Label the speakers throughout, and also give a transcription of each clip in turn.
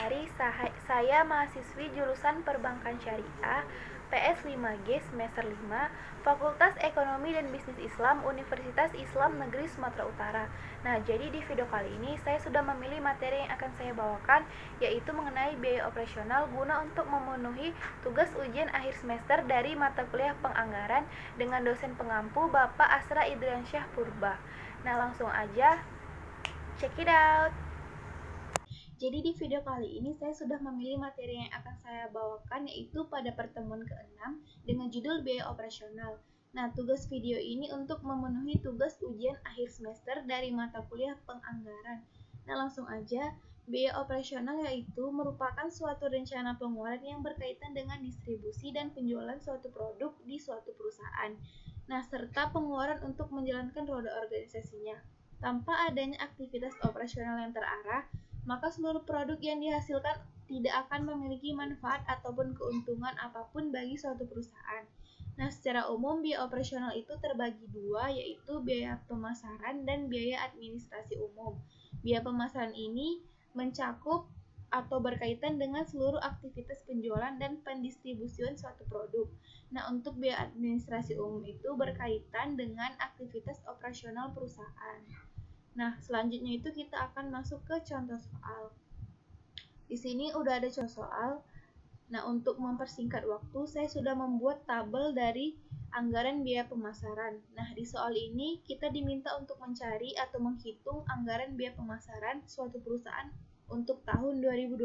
Speaker 1: Mari saya mahasiswi jurusan Perbankan Syariah PS5G semester 5 Fakultas Ekonomi dan Bisnis Islam Universitas Islam Negeri Sumatera Utara. Nah, jadi di video kali ini saya sudah memilih materi yang akan saya bawakan, yaitu mengenai biaya operasional guna untuk memenuhi tugas ujian akhir semester dari mata kuliah penganggaran dengan dosen pengampu Bapak Asra Idriansyah Purba. Nah, langsung aja check it out. Jadi di video kali ini saya sudah memilih materi yang akan saya bawakan, yaitu pada pertemuan ke-6 dengan judul biaya operasional. Nah, tugas video ini untuk memenuhi tugas ujian akhir semester dari mata kuliah penganggaran. Nah, langsung aja. Biaya operasional yaitu merupakan suatu rencana pengeluaran yang berkaitan dengan distribusi dan penjualan suatu produk di suatu perusahaan. Nah, serta pengeluaran untuk menjalankan roda organisasinya. Tanpa adanya aktivitas operasional yang terarah, maka seluruh produk yang dihasilkan tidak akan memiliki manfaat ataupun keuntungan apapun bagi suatu perusahaan. Nah, secara umum biaya operasional itu terbagi dua, yaitu biaya pemasaran dan biaya administrasi umum. Biaya pemasaran ini mencakup atau berkaitan dengan seluruh aktivitas penjualan dan pendistribusian suatu produk. Nah, untuk biaya administrasi umum itu berkaitan dengan aktivitas operasional perusahaan. Nah, selanjutnya itu kita akan masuk ke contoh soal. Di sini udah ada contoh soal. Nah, untuk mempersingkat waktu, saya sudah membuat tabel dari anggaran biaya pemasaran. Nah, di soal ini kita diminta untuk mencari atau menghitung anggaran biaya pemasaran suatu perusahaan untuk tahun 2020.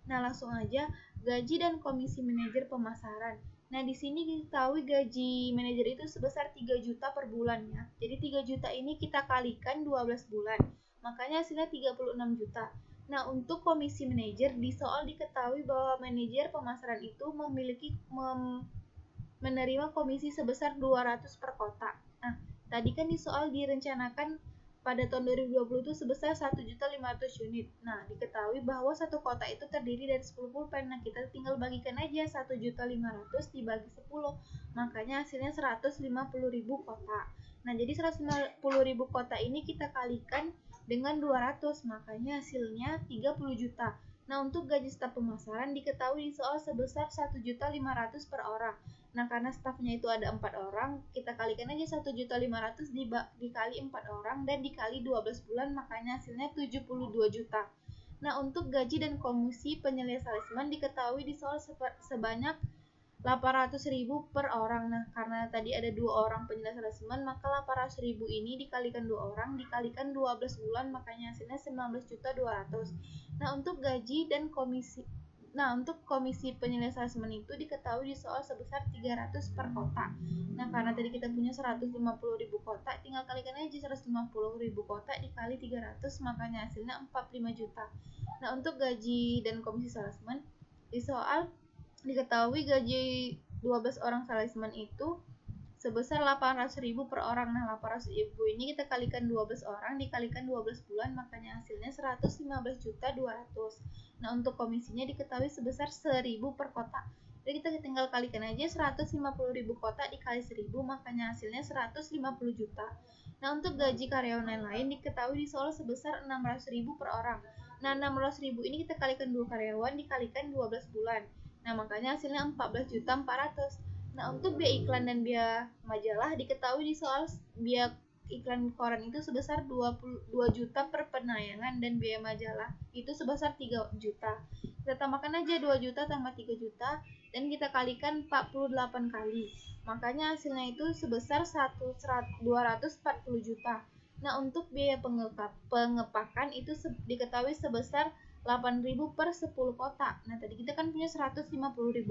Speaker 1: Nah, langsung aja, gaji dan komisi manajer pemasaran. Nah, di sini diketahui gaji manajer itu sebesar 3 juta per bulannya. Jadi 3 juta ini kita kalikan 12 bulan. Makanya hasilnya 36 juta. Nah, untuk komisi manajer di soal diketahui bahwa manajer pemasaran itu menerima komisi sebesar 200 per kotak. Nah, tadi kan di soal direncanakan pada tahun 2020 itu sebesar 1.500.000 unit. Nah, diketahui bahwa satu kotak itu terdiri dari 10 pulpen. Nah, kita tinggal bagikan aja 1.500.000 dibagi 10. Makanya hasilnya 150.000 kotak. Nah, jadi 150.000 kotak ini kita kalikan dengan 200. Makanya hasilnya 30 juta. Nah, untuk gaji staf pemasaran diketahui di soal sebesar 1.500.000 per orang. Nah, karena stafnya itu ada 4 orang, kita kalikan aja 1.500.000 dikali 4 orang dan dikali 12 bulan, makanya hasilnya 72 juta. Nah, untuk gaji dan komisi penyelesaian salesman diketahui di soal sebanyak 800.000 per orang. Nah, karena tadi ada 2 orang penyelesaian salesman, maka 800.000 ini dikalikan 2 orang, dikalikan 12 bulan, makanya hasilnya 19.200. Nah, untuk gaji dan komisi untuk komisi penyelesaian salesman itu diketahui di soal sebesar 300 per kotak. Nah, karena tadi kita punya 150.000 kotak, tinggal kalikan aja 150.000 kotak dikali 300, makanya hasilnya 45 juta. Nah, untuk gaji dan komisi salesman di soal diketahui gaji 12 orang salesman itu sebesar 800.000 per orang. Nah, 800.000 ini kita kalikan 12 orang dikalikan 12 bulan, makanya hasilnya 115.200. Nah, untuk komisinya diketahui sebesar 1.000 per kotak. Jadi kita tinggal kalikan aja 150.000 kotak dikali 1.000, makanya hasilnya 150 juta. Nah, untuk gaji karyawan lain diketahui di soal sebesar 600.000 per orang. Nah, 600.000 ini kita kalikan 2 karyawan dikalikan 12 bulan. Nah, makanya hasilnya 14.400. Nah, untuk biaya iklan dan biaya majalah diketahui di soal biaya iklan koran itu sebesar 22 juta per penayangan dan biaya majalah itu sebesar 3 juta. Kita tambahkan aja 2 juta tambah 3 juta dan kita kalikan 48 kali. Makanya hasilnya itu sebesar 240 juta. Nah, untuk biaya pengepakan itu diketahui sebesar 8.000 per 10 kotak. Nah, tadi kita kan punya 150.000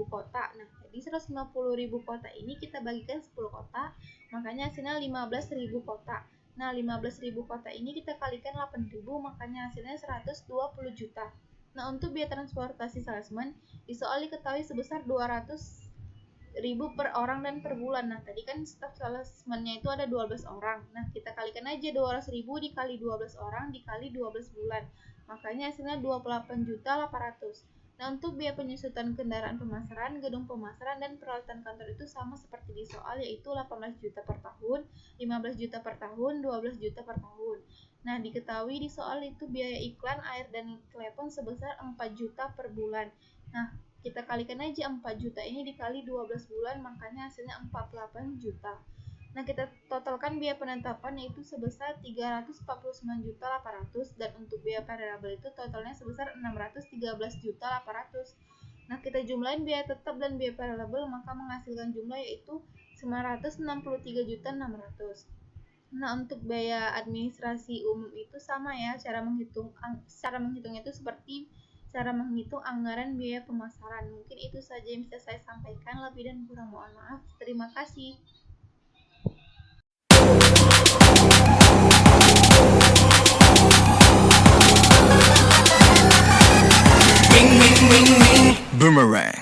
Speaker 1: kotak. Nah, jadi 150.000 kotak ini kita bagikan 10 kotak, makanya hasilnya 15.000 kotak. Nah, 15.000 kotak ini kita kalikan 8.000, makanya hasilnya 120 juta. Nah, untuk biaya transportasi salesman, di soal diketahui sebesar 200.000 per orang dan per bulan. Nah, tadi kan staf salesman-nya itu ada 12 orang. Nah, kita kalikan aja 200.000 dikali 12 orang dikali 12 bulan. Makanya hasilnya 28.800. Nah, untuk biaya penyusutan kendaraan pemasaran, gedung pemasaran, dan peralatan kantor itu sama seperti di soal, yaitu 18 juta per tahun, 15 juta per tahun, 12 juta per tahun. Nah, diketahui di soal itu biaya iklan, air, dan telepon sebesar 4 juta per bulan. Nah, kita kalikan aja 4 juta ini dikali 12 bulan, makanya hasilnya 48 juta. Nah, kita totalkan biaya penetapan yaitu sebesar 349.800 dan untuk biaya variabel itu totalnya sebesar 613.800. Nah, kita jumlahin biaya tetap dan biaya variabel maka menghasilkan jumlah yaitu 963.600. Nah, untuk biaya administrasi umum itu sama ya, cara menghitungnya itu seperti cara menghitung anggaran biaya pemasaran. Mungkin itu saja yang bisa saya sampaikan, lebih dan kurang mohon maaf. Terima kasih.
Speaker 2: Boomerang.